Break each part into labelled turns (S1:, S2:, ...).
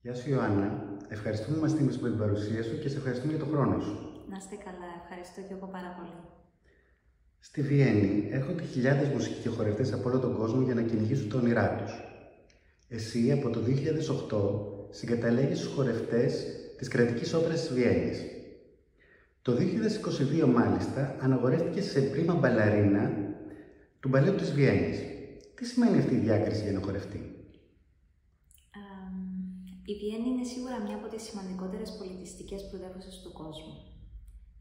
S1: Γεια σου Ιωάννα, ευχαριστούμε που μας τίμησες με την παρουσία σου και σε ευχαριστούμε για τον χρόνο σου.
S2: Να είστε καλά, ευχαριστώ και εγώ πάρα πολύ.
S1: Στη Βιέννη έρχονται χιλιάδες μουσικοί και χορευτές από όλο τον κόσμο για να κυνηγήσουν τα όνειρά τους. Εσύ από το 2008 συγκαταλέγεις τους χορευτές της Κρατικής Όπερας της Βιέννης. Το 2022 μάλιστα αναγορεύτηκες σε πρίμα μπαλαρίνα του μπαλέτου της Βιέννης. Τι σημαίνει αυτή η διάκριση για ένα χορευτή?
S2: Η Βιέννη είναι σίγουρα μια από τις σημαντικότερες πολιτιστικές πρωτεύουσες του κόσμου.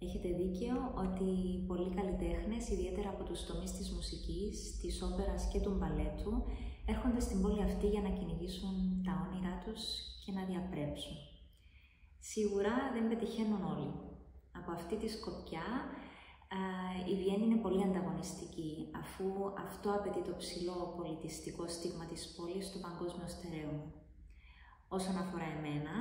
S2: Έχετε δίκιο ότι πολλοί καλλιτέχνες, ιδιαίτερα από τους τομείς της μουσικής, της όπερας και του μπαλέτου, έρχονται στην πόλη αυτή για να κυνηγήσουν τα όνειρά τους και να διαπρέψουν. Σίγουρα δεν πετυχαίνουν όλοι. Από αυτή τη σκοπιά, η Βιέννη είναι πολύ ανταγωνιστική, αφού αυτό απαιτεί το ψηλό πολιτιστικό στίγμα της πόλης στο παγκόσμιο στερέωμα. Όσον αφορά εμένα,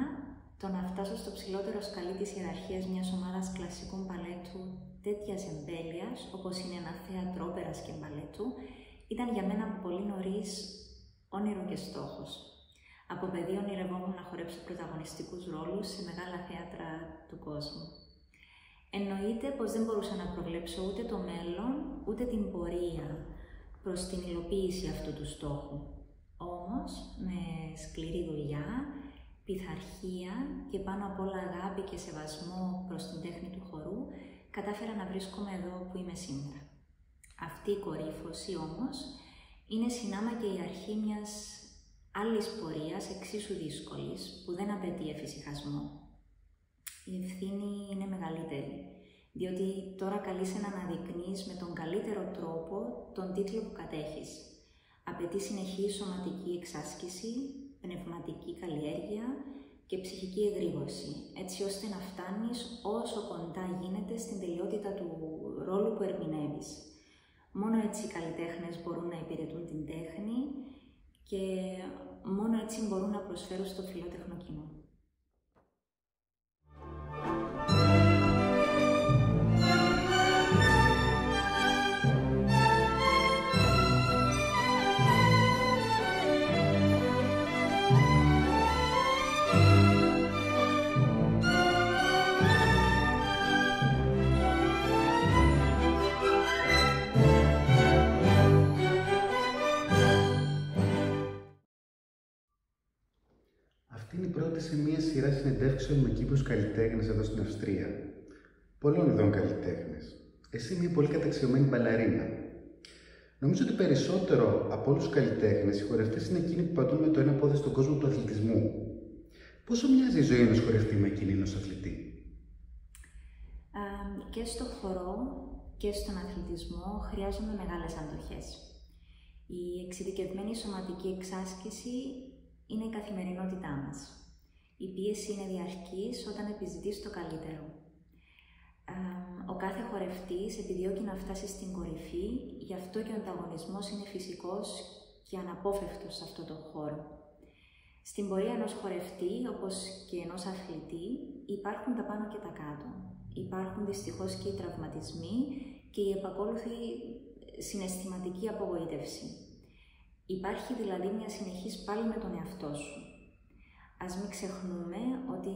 S2: το να φτάσω στο ψηλότερο σκαλί της ιεραρχίας μιας ομάδας κλασικού μπαλέτου τέτοιας εμβέλειας, όπως είναι ένα θέατρο όπερας και μπαλέτου, ήταν για μένα από πολύ νωρίς όνειρο και στόχος. Από παιδί ονειρευόμουν να χορέψω πρωταγωνιστικούς ρόλους σε μεγάλα θέατρα του κόσμου. Εννοείται πως δεν μπορούσα να προβλέψω ούτε το μέλλον, ούτε την πορεία προς την υλοποίηση αυτού του στόχου. Όμως, με σκληρή δουλειά, πειθαρχία και πάνω απ' όλα αγάπη και σεβασμό προς την τέχνη του χορού, κατάφερα να βρίσκομαι εδώ που είμαι σήμερα. Αυτή η κορύφωση όμως είναι συνάμα και η αρχή μιας άλλης πορείας εξίσου δύσκολης, που δεν απαιτεί εφησυχασμό. Η ευθύνη είναι μεγαλύτερη, διότι τώρα καλείσαι να αναδεικνύεις με τον καλύτερο τρόπο τον τίτλο που κατέχεις. Απαιτεί συνεχή σωματική εξάσκηση, πνευματική καλλιέργεια και ψυχική εγρήγορση, έτσι ώστε να φτάνεις όσο κοντά γίνεται στην τελειότητα του ρόλου που ερμηνεύεις. Μόνο έτσι οι καλλιτέχνες μπορούν να υπηρετούν την τέχνη και μόνο έτσι μπορούν να προσφέρουν στο φιλότεχνο κοινό.
S1: Αυτή είναι η πρώτη σε μία σειρά συνεντεύξεων με Κύπρους καλλιτέχνες εδώ στην Αυστρία. Πολλών ειδών καλλιτέχνες. Εσύ μια πολύ καταξιωμένη μπαλαρίνα. Νομίζω ότι περισσότερο από όλους τους καλλιτέχνες, οι χορευτές είναι εκείνοι που πατούν με το ένα πόδι στον κόσμο του αθλητισμού. Πόσο μοιάζει η ζωή ενός χορευτή με εκείνη ενός αθλητή?
S2: Και στο χορό και στον αθλητισμό χρειάζονται μεγάλες αντοχές. Η εξειδικευμένη σωματική εξάσκηση είναι η καθημερινότητά μας. Η πίεση είναι διαρκής όταν επιζητείς το καλύτερο. Ο κάθε χορευτής επιδιώκει να φτάσει στην κορυφή, γι' αυτό και ο ανταγωνισμός είναι φυσικός και αναπόφευκτος σε αυτό το χώρο. Στην πορεία ενός χορευτή, όπως και ενός αθλητή, υπάρχουν τα πάνω και τα κάτω. Υπάρχουν δυστυχώς και οι τραυματισμοί και η επακόλουθη συναισθηματική απογοήτευση. Υπάρχει δηλαδή μια συνεχής πάλι με τον εαυτό σου. Ας μην ξεχνούμε ότι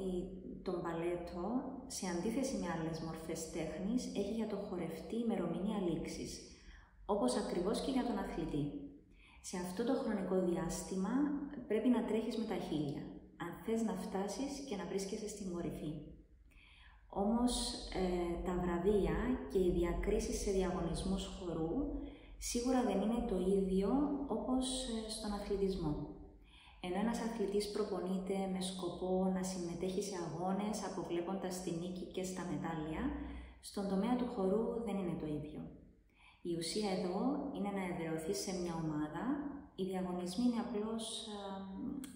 S2: το μπαλέτο, σε αντίθεση με άλλες μορφές τέχνης, έχει για το χορευτή ημερομηνία λήξης, όπως ακριβώς και για τον αθλητή. Σε αυτό το χρονικό διάστημα πρέπει να τρέχεις με τα χείλια, αν θες να φτάσεις και να βρίσκεσαι στην κορυφή. Όμως τα βραβεία και οι διακρίσεις σε διαγωνισμούς χορού σίγουρα δεν είναι το ίδιο όπως στον αθλητισμό. Ενώ ένας αθλητής προπονείται με σκοπό να συμμετέχει σε αγώνες αποβλέποντας τη νίκη και στα μετάλλια, στον τομέα του χορού δεν είναι το ίδιο. Η ουσία εδώ είναι να εδραιωθείς σε μια ομάδα, οι διαγωνισμοί είναι απλώς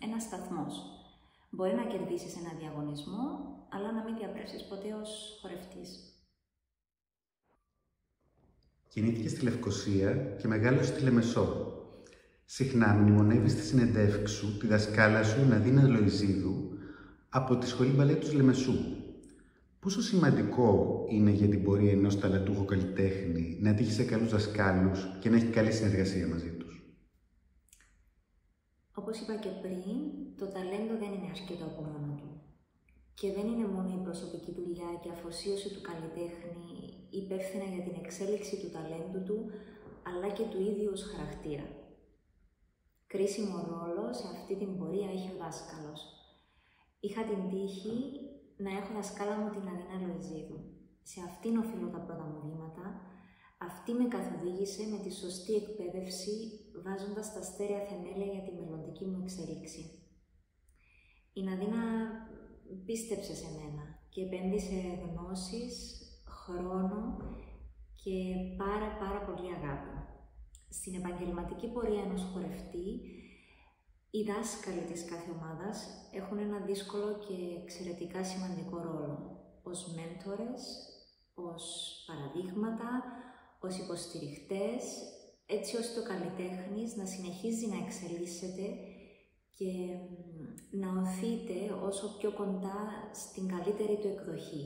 S2: ένας σταθμός. Μπορεί να κερδίσεις ένα διαγωνισμό, αλλά να μην διαπρέψεις ποτέ ως χορευτής.
S1: Γεννήθηκες στη Λευκοσία και μεγάλωσες στη Λεμεσό. Συχνά μνημονεύεις στη συνεντεύξη σου τη δασκάλα σου Ναδίνα Λοϊζίδου από τη Σχολή Μπαλέτου της Λεμεσού. Πόσο σημαντικό είναι για την πορεία ενός ταλαντούχου καλλιτέχνη να τύχει σε καλούς δασκάλους και να έχει καλή συνεργασία μαζί τους?
S2: Όπως είπα και πριν, το ταλέντο δεν είναι αρκετό από μόνο του. Και δεν είναι μόνο η προσωπική δουλειά και η αφοσίωση του καλλιτέχνη υπεύθυνα για την εξέλιξη του ταλέντου του, αλλά και του ίδιου ως χαρακτήρα. Κρίσιμο ρόλο σε αυτή την πορεία έχει ο δάσκαλος. Είχα την τύχη να έχω δασκάλα μου την Αδίνα Λοεζίδου. Σε αυτήν οφείλω τα πρώτα μου βήματα. Αυτή με καθοδήγησε με τη σωστή εκπαίδευση, βάζοντας τα στέρεα θεμέλια για τη μελλοντική μου εξέλιξη. Η Ναδίνα πίστεψε σε μένα και επένδυσε γνώσεις, χρόνο και πάρα πολύ αγάπη. Στην επαγγελματική πορεία ενός χορευτή, οι δάσκαλοι της κάθε ομάδας έχουν ένα δύσκολο και εξαιρετικά σημαντικό ρόλο, ως μέντορες, ως παραδείγματα, ως υποστηριχτές, έτσι ώστε ο καλλιτέχνης να συνεχίζει να εξελίσσεται και να οθείται όσο πιο κοντά στην καλύτερη του εκδοχή,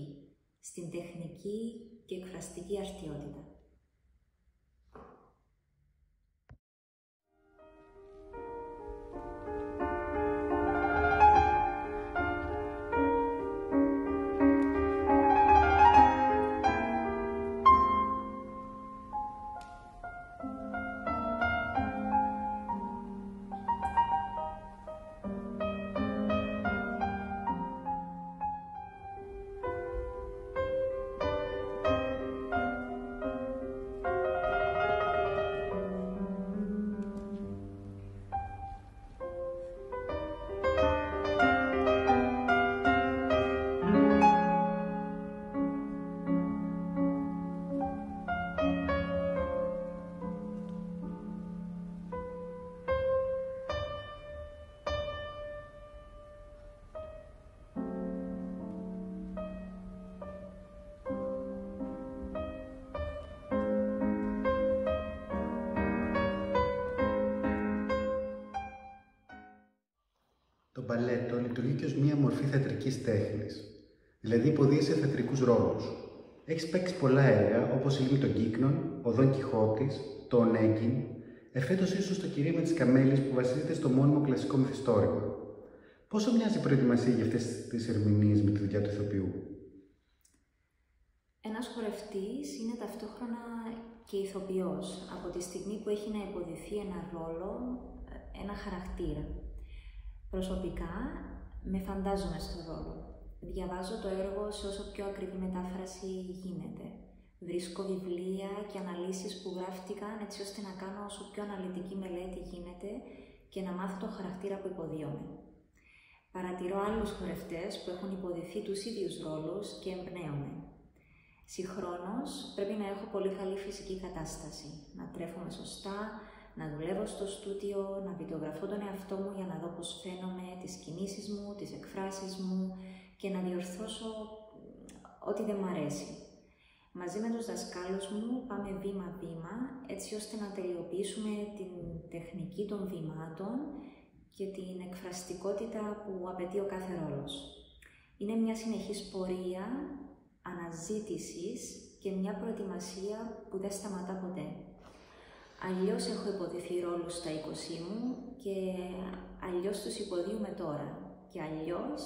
S2: στην τεχνική και εκφραστική αρτιότητα.
S1: Το μπαλέτο λειτουργεί και ως μία μορφή θεατρικής τέχνης, δηλαδή υποδίεσαι θεατρικούς ρόλους. Έχεις παίξει πολλά έργα, όπως η Λίμνη των Κύκνων, ο Δον Κιχώτης, το Ονέγκιν, εφέτος ίσως το Κυρίωμα της Καμέλης που βασίζεται στο μόνιμο κλασικό μυθιστόρημα. Πόσο μοιάζει η προετοιμασία για αυτές τις ερμηνείες με τη δουλειά του ηθοποιού?
S2: Ένας χορευτής είναι ταυτόχρονα και ηθοποιός, από τη στιγμή που έχει να υποδηθεί ένα ρόλο, ένα χαρακτήρα. Προσωπικά, με φαντάζομαι στο ρόλο. Διαβάζω το έργο σε όσο πιο ακριβή μετάφραση γίνεται. Βρίσκω βιβλία και αναλύσεις που γράφτηκαν έτσι ώστε να κάνω όσο πιο αναλυτική μελέτη γίνεται και να μάθω το χαρακτήρα που υποδίωμαι. Παρατηρώ άλλους χορευτές που έχουν υποδηθεί τους ίδιους ρόλους και εμπνέομαι. Συγχρόνως, πρέπει να έχω πολύ καλή φυσική κατάσταση, να τρέφομαι σωστά, να δουλεύω στο στούντιο, να βιντεογραφώ τον εαυτό μου για να δω πώς φαίνομαι, τις κινήσεις μου, τις εκφράσεις μου και να διορθώσω ό,τι δεν μου αρέσει. Μαζί με τους δασκάλους μου πάμε βήμα-βήμα, έτσι ώστε να τελειοποιήσουμε την τεχνική των βημάτων και την εκφραστικότητα που απαιτεί ο κάθε ρόλος. Είναι μια συνεχής πορεία αναζήτησης και μια προετοιμασία που δεν σταματά ποτέ. Αλλιώς έχω υποδηθεί ρόλους στα 20 μου και αλλιώς τους υποδίωμαι τώρα και αλλιώς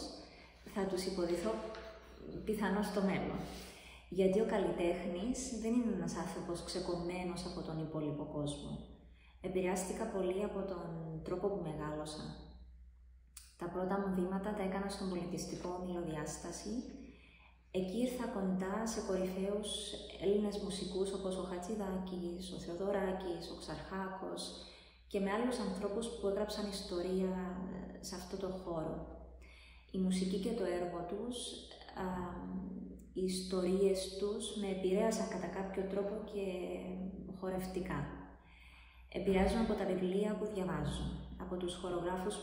S2: θα τους υποδηθώ πιθανώς στο μέλλον. Γιατί ο καλλιτέχνης δεν είναι ένας άνθρωπος ξεκομμένος από τον υπόλοιπο κόσμο. Επηρεάστηκα πολύ από τον τρόπο που μεγάλωσα. Τα πρώτα μου βήματα τα έκανα στον πολιτιστικό ομιλοδιάσταση. Εκεί ήρθα κοντά σε κορυφαίους Έλληνες μουσικούς όπως ο Χατζηδάκης, ο Θεοδωράκης, ο Ξαρχάκος και με άλλους ανθρώπους που έγραψαν ιστορία σε αυτό το χώρο. Η μουσική και το έργο τους, οι ιστορίες τους με επηρέασαν κατά κάποιο τρόπο και χορευτικά. Επηρεάζομαι από τα βιβλία που διαβάζω, από τους χορογράφους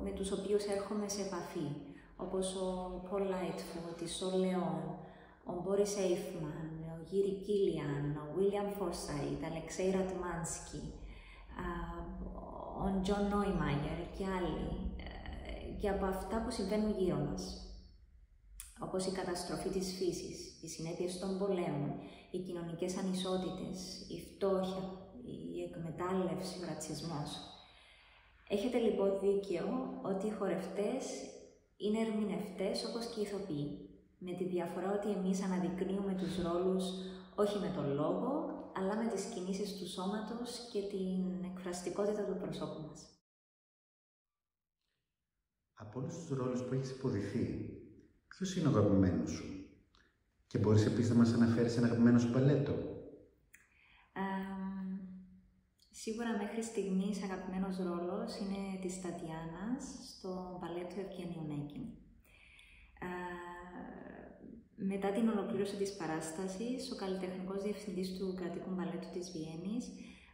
S2: με τους οποίους έρχομαι σε επαφή, όπως ο Πολ Λάιτφουντ, η Σολ Λεόν, ο Μπόρις Έιφμαν, ο Γύρι Κίλιαν, ο Βίλιαμ Φόρσαϊτ, Αλεξέι Ρατμάνσκι, ο Τζον Νόιμαγερ και άλλοι, και από αυτά που συμβαίνουν γύρω μας, όπως η καταστροφή της φύσης, οι συνέπειες των πολέμων, οι κοινωνικές ανισότητες, η φτώχεια, η εκμετάλλευση, ο ρατσισμός. Έχετε λοιπόν δίκαιο ότι οι χορευτές είναι ερμηνευτές όπως και οι ηθοποιοί, με τη διαφορά ότι εμείς αναδεικνύουμε τους ρόλους όχι με τον λόγο, αλλά με τις κινήσεις του σώματος και την εκφραστικότητα του προσώπου μας.
S1: Από όλους τους ρόλους που έχεις υποδηθεί, ποιος είναι ο αγαπημένος σου? Και μπορείς επίσης να μας αναφέρεις ένα αγαπημένο σου παλέτο?
S2: Σίγουρα μέχρι στιγμής αγαπημένος ρόλος είναι της Τατιάνας στο παλέτο Ευκένιο Ονέκιν. Μετά την ολοκλήρωση της παράστασης, ο καλλιτεχνικός διευθυντής του Κρατικού Μπαλέτου της Βιέννης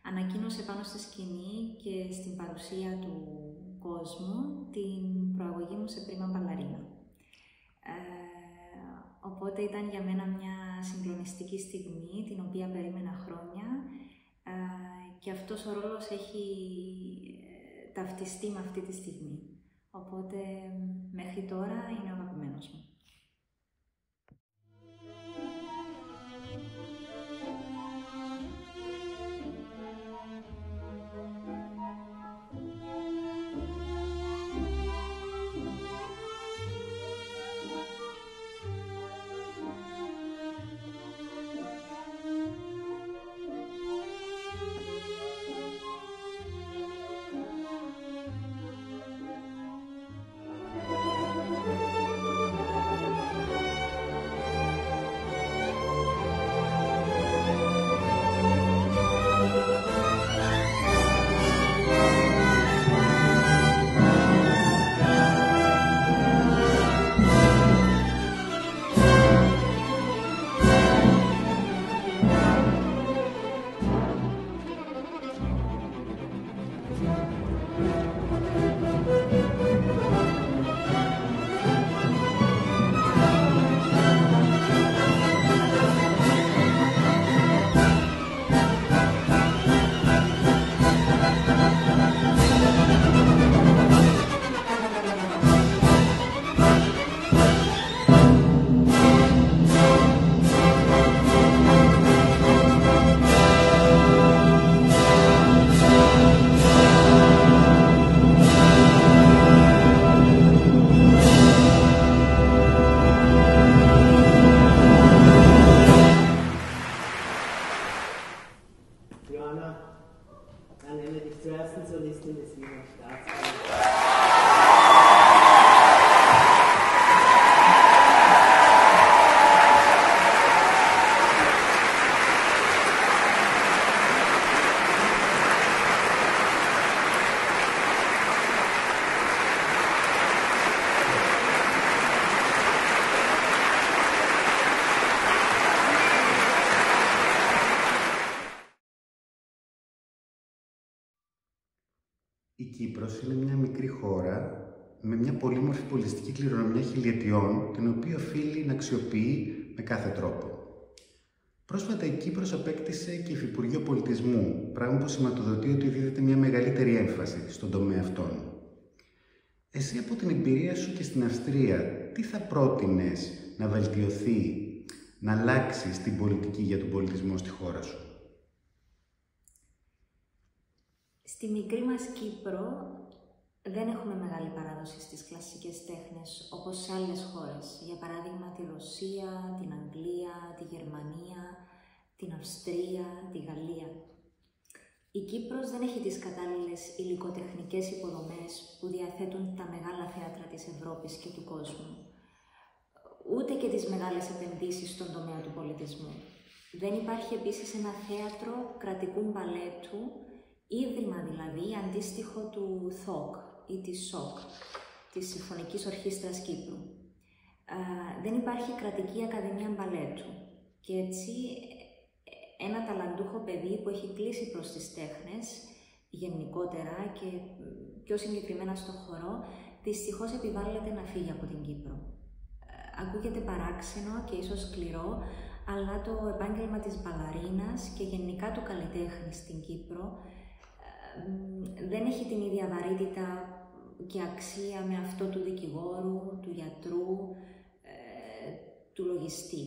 S2: ανακοίνωσε πάνω στη σκηνή και στην παρουσία του κόσμου την προαγωγή μου σε πρίμα μπαλαρίνα. Οπότε ήταν για μένα μια συγκλονιστική στιγμή, την οποία περίμενα χρόνια, και αυτός ο ρόλος έχει ταυτιστεί με αυτή τη στιγμή. Οπότε μέχρι τώρα είναι ο αγαπημένος μου.
S1: Η Κύπρος είναι μια μικρή χώρα με μια πολύμορφη πολιτιστική κληρονομιά χιλιετιών, την οποία οφείλει να αξιοποιεί με κάθε τρόπο. Πρόσφατα η Κύπρος απέκτησε και υφυπουργείο πολιτισμού, πράγμα που σηματοδοτεί ότι δίδεται μια μεγαλύτερη έμφαση στον τομέα αυτόν. Εσύ από την εμπειρία σου και στην Αυστρία, τι θα πρότεινες να βελτιωθεί, να αλλάξει την πολιτική για τον πολιτισμό στη χώρα σου?
S2: Στη μικρή μας Κύπρο δεν έχουμε μεγάλη παράδοση στις κλασικές τέχνες όπως σε άλλες χώρες. Για παράδειγμα τη Ρωσία, την Αγγλία, τη Γερμανία, την Αυστρία, τη Γαλλία. Η Κύπρος δεν έχει τις κατάλληλες υλικοτεχνικές υποδομές που διαθέτουν τα μεγάλα θέατρα της Ευρώπης και του κόσμου. Ούτε και τις μεγάλες επενδύσεις στον τομέα του πολιτισμού. Δεν υπάρχει επίσης ένα θέατρο κρατικού μπαλέτου, ίδρυμα δηλαδή αντίστοιχο του ΘΟΚ ή της ΣΟΚ, της Συμφωνικής Ορχήστρας Κύπρου. Δεν υπάρχει κρατική ακαδημία μπαλέτου και έτσι ένα ταλαντούχο παιδί που έχει κλείσει προς τις τέχνες γενικότερα και πιο συγκεκριμένα στο χορό, δυστυχώς επιβάλλεται να φύγει από την Κύπρο. Ακούγεται παράξενο και ίσως σκληρό, αλλά το επάγγελμα της μπαλαρίνας και γενικά του καλλιτέχνη στην Κύπρο δεν έχει την ίδια βαρύτητα και αξία με αυτό του δικηγόρου, του γιατρού, του λογιστή.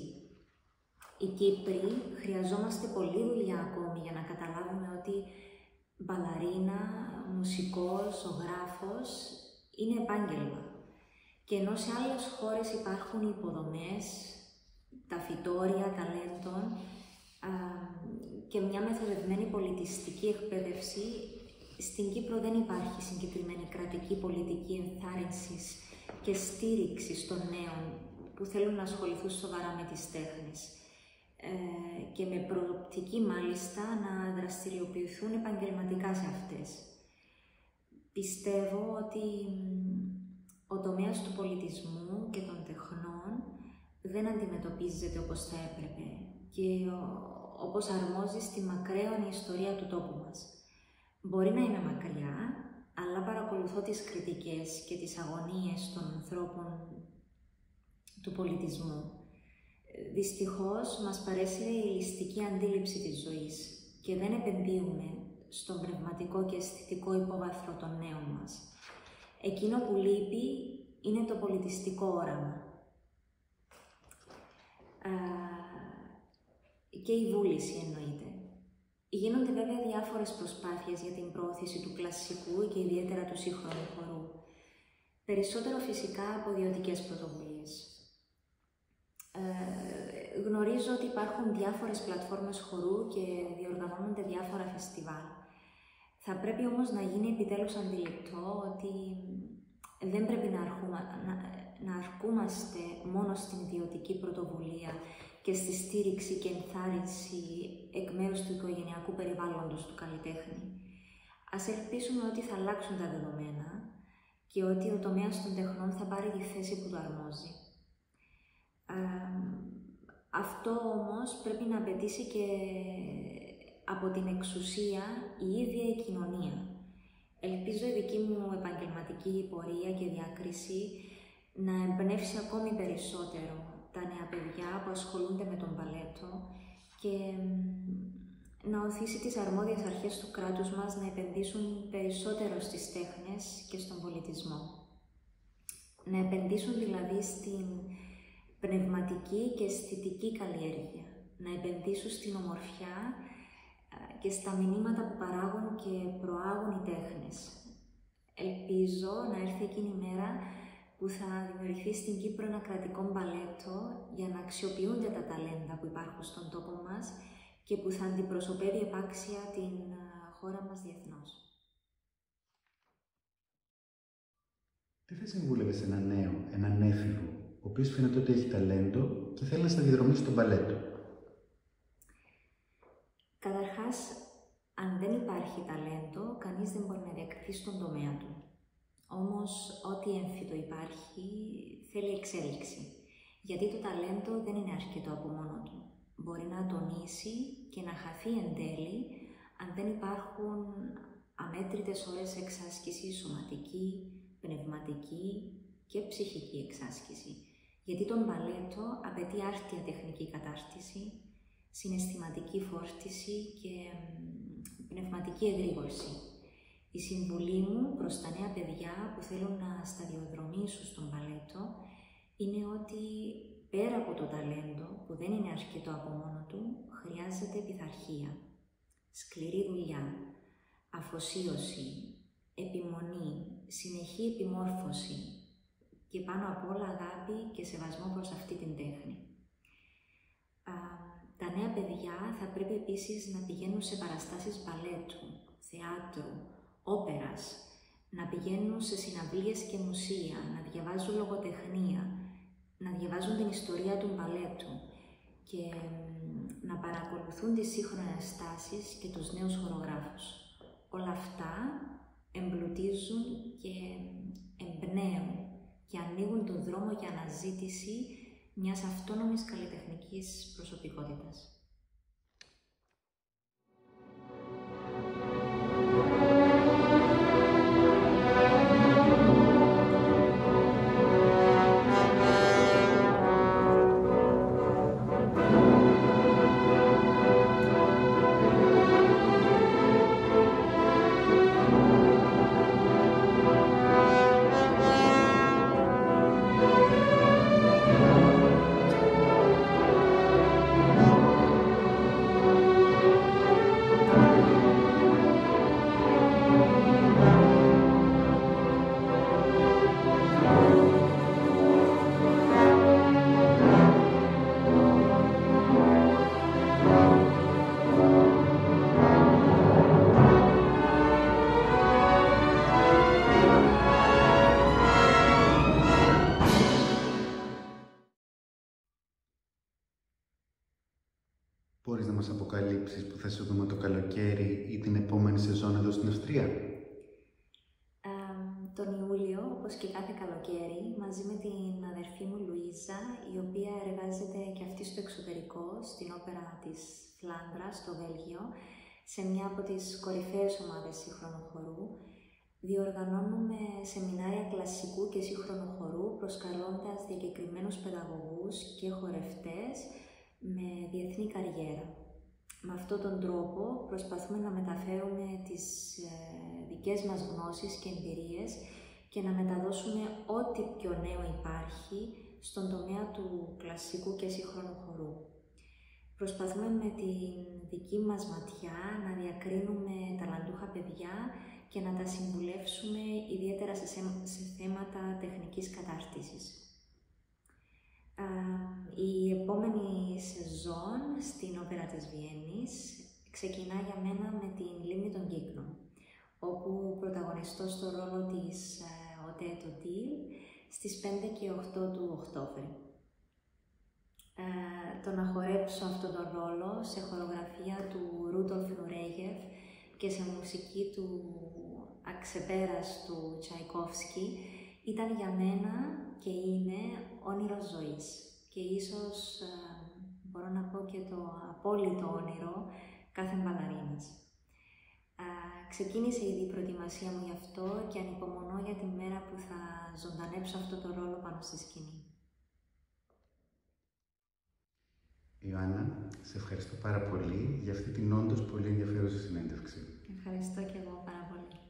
S2: Οι Κύπροι χρειαζόμαστε πολλή δουλειά ακόμη για να καταλάβουμε ότι μπαλαρίνα, μουσικός, ζωγράφος είναι επάγγελμα. Και ενώ σε άλλες χώρες υπάρχουν υποδομές, τα φυτόρια ταλέντων και μια μεθοδευμένη πολιτιστική εκπαίδευση, στην Κύπρο δεν υπάρχει συγκεκριμένη κρατική πολιτική ενθάρρυνσης και στήριξης των νέων που θέλουν να ασχοληθούν σοβαρά με τις τέχνες και με προοπτική μάλιστα να δραστηριοποιηθούν επαγγελματικά σε αυτές. Πιστεύω ότι ο τομέας του πολιτισμού και των τεχνών δεν αντιμετωπίζεται όπως θα έπρεπε και όπως αρμόζει στη μακραίωνη ιστορία του τόπου μας. Μπορεί να είμαι μακριά, αλλά παρακολουθώ τις κριτικές και τις αγωνίες των ανθρώπων του πολιτισμού. Δυστυχώς, μας παρέσυρε η ληστική αντίληψη της ζωής και δεν επενδύουμε στον πνευματικό και αισθητικό υπόβαθρο των νέων μας. Εκείνο που λείπει είναι το πολιτιστικό όραμα και η βούληση εννοείται. Γίνονται βέβαια διάφορες προσπάθειες για την προώθηση του κλασικού και ιδιαίτερα του σύγχρονου χορού. Περισσότερο φυσικά από ιδιωτικές πρωτοβουλίες. Γνωρίζω ότι υπάρχουν διάφορες πλατφόρμες χορού και διοργανώνονται διάφορα φεστιβάλ. Θα πρέπει όμως να γίνει επιτέλους αντιληπτό ότι δεν πρέπει να αρκούμαστε μόνο στην ιδιωτική πρωτοβουλία και στη στήριξη και ενθάρρυνση εκ μέρους του οικογενειακού περιβάλλοντος του καλλιτέχνη. Ας ελπίσουμε ότι θα αλλάξουν τα δεδομένα και ότι ο τομέας των τεχνών θα πάρει τη θέση που του αρμόζει. Αυτό όμως πρέπει να απαιτήσει και από την εξουσία η ίδια η κοινωνία. Ελπίζω η δική μου επαγγελματική πορεία και διάκριση να εμπνεύσει ακόμη περισσότερο τα νέα παιδιά που ασχολούνται με τον μπαλέτο και να οθήσει τις αρμόδιες αρχές του κράτους μας να επενδύσουν περισσότερο στις τέχνες και στον πολιτισμό. Να επενδύσουν δηλαδή στην πνευματική και αισθητική καλλιέργεια. Να επενδύσουν στην ομορφιά και στα μηνύματα που παράγουν και προάγουν οι τέχνες. Ελπίζω να έρθει εκείνη η μέρα που θα δημιουργηθεί στην Κύπρο ένα κρατικό μπαλέτο για να αξιοποιούνται τα ταλέντα που υπάρχουν στον τόπο μας και που θα αντιπροσωπεύει επάξια την χώρα μας διεθνώς.
S1: Τι θα συμβούλευες έναν νέο, έναν έφηβο, ο οποίος φαίνεται ότι έχει ταλέντο και θέλει να σταδιοδρομήσει τον μπαλέτο?
S2: Καταρχάς, αν δεν υπάρχει ταλέντο, κανείς δεν μπορεί να διακριθεί στον τομέα του. Όμως, ό,τι έμφυτο υπάρχει, θέλει εξέλιξη. Γιατί το ταλέντο δεν είναι αρκετό από μόνο του. Μπορεί να τονίσει και να χαθεί εν τέλει, αν δεν υπάρχουν αμέτρητες ώρες εξάσκηση, σωματική, πνευματική και ψυχική εξάσκηση. Γιατί το μπαλέτο απαιτεί άρτια τεχνική κατάρτιση, συναισθηματική φόρτιση και πνευματική εγρήγορση. Η συμβουλή μου προς τα νέα παιδιά που θέλουν να σταδιοδρομήσουν στον μπαλέτο είναι ότι πέρα από το ταλέντο, που δεν είναι αρκετό από μόνο του, χρειάζεται πειθαρχία, σκληρή δουλειά, αφοσίωση, επιμονή, συνεχή επιμόρφωση και πάνω απ' όλα αγάπη και σεβασμό προς αυτή την τέχνη. Τα νέα παιδιά θα πρέπει επίσης να πηγαίνουν σε παραστάσεις μπαλέτου, θεάτρου, όπερας, να πηγαίνουν σε συναυλίες και μουσεία, να διαβάζουν λογοτεχνία, να διαβάζουν την ιστορία του μπαλέτου και να παρακολουθούν τις σύγχρονες τάσεις και τους νέους χορογράφους. Όλα αυτά εμπλουτίζουν και εμπνέουν και ανοίγουν τον δρόμο για αναζήτηση μιας αυτόνομης καλλιτεχνικής προσωπικότητας.
S1: Μπορείς να μας αποκαλύψεις που θα σε δούμε το καλοκαίρι ή την επόμενη σεζόν εδώ στην Αυστρία?
S2: Τον Ιούλιο, όπως και κάθε καλοκαίρι, μαζί με την αδερφή μου Λουίζα, η οποία εργάζεται και αυτή στο εξωτερικό, στην όπερα της Φλάνδρας, στο Βέλγιο, σε μια από τις κορυφαίες ομάδες σύγχρονου χορού, διοργανώνουμε σεμινάρια κλασικού και σύγχρονου χορού, προσκαλώντας διακεκριμένους παιδαγωγούς και χορευτές με διεθνή καριέρα. Με αυτόν τον τρόπο προσπαθούμε να μεταφέρουμε τις δικές μας γνώσεις και εμπειρίες και να μεταδώσουμε ό,τι πιο νέο υπάρχει στον τομέα του κλασικού και σύγχρονου χορού. Προσπαθούμε με την δική μας ματιά να διακρίνουμε ταλαντούχα παιδιά και να τα συμβουλεύσουμε ιδιαίτερα σε θέματα τεχνικής κατάρτισης. Η επόμενη σεζόν στην Όπερα της Βιέννης ξεκινά για μένα με την Λίμνη των Κύκνων, όπου πρωταγωνιστώ στο ρόλο της Οτέτο Τιλ στις 5 και 8 του Οκτώβρη. Το να χορέψω αυτόν τον ρόλο σε χορογραφία του Ρούντολφ Νουρέγεφ και σε μουσική του αξεπέραστου Τσαϊκόφσκι ήταν για μένα και είναι όνειρο ζωής και ίσως μπορώ να πω και το απόλυτο όνειρο κάθε μπαλαρίνας. Ξεκίνησε ήδη η προετοιμασία μου γι' αυτό και ανυπομονώ για τη μέρα που θα ζωντανέψω αυτό το ρόλο πάνω στη σκηνή.
S1: Ιωάννα, σε ευχαριστώ πάρα πολύ για αυτή την όντως πολύ ενδιαφέρουσα συνέντευξη.
S2: Ευχαριστώ και εγώ πάρα πολύ.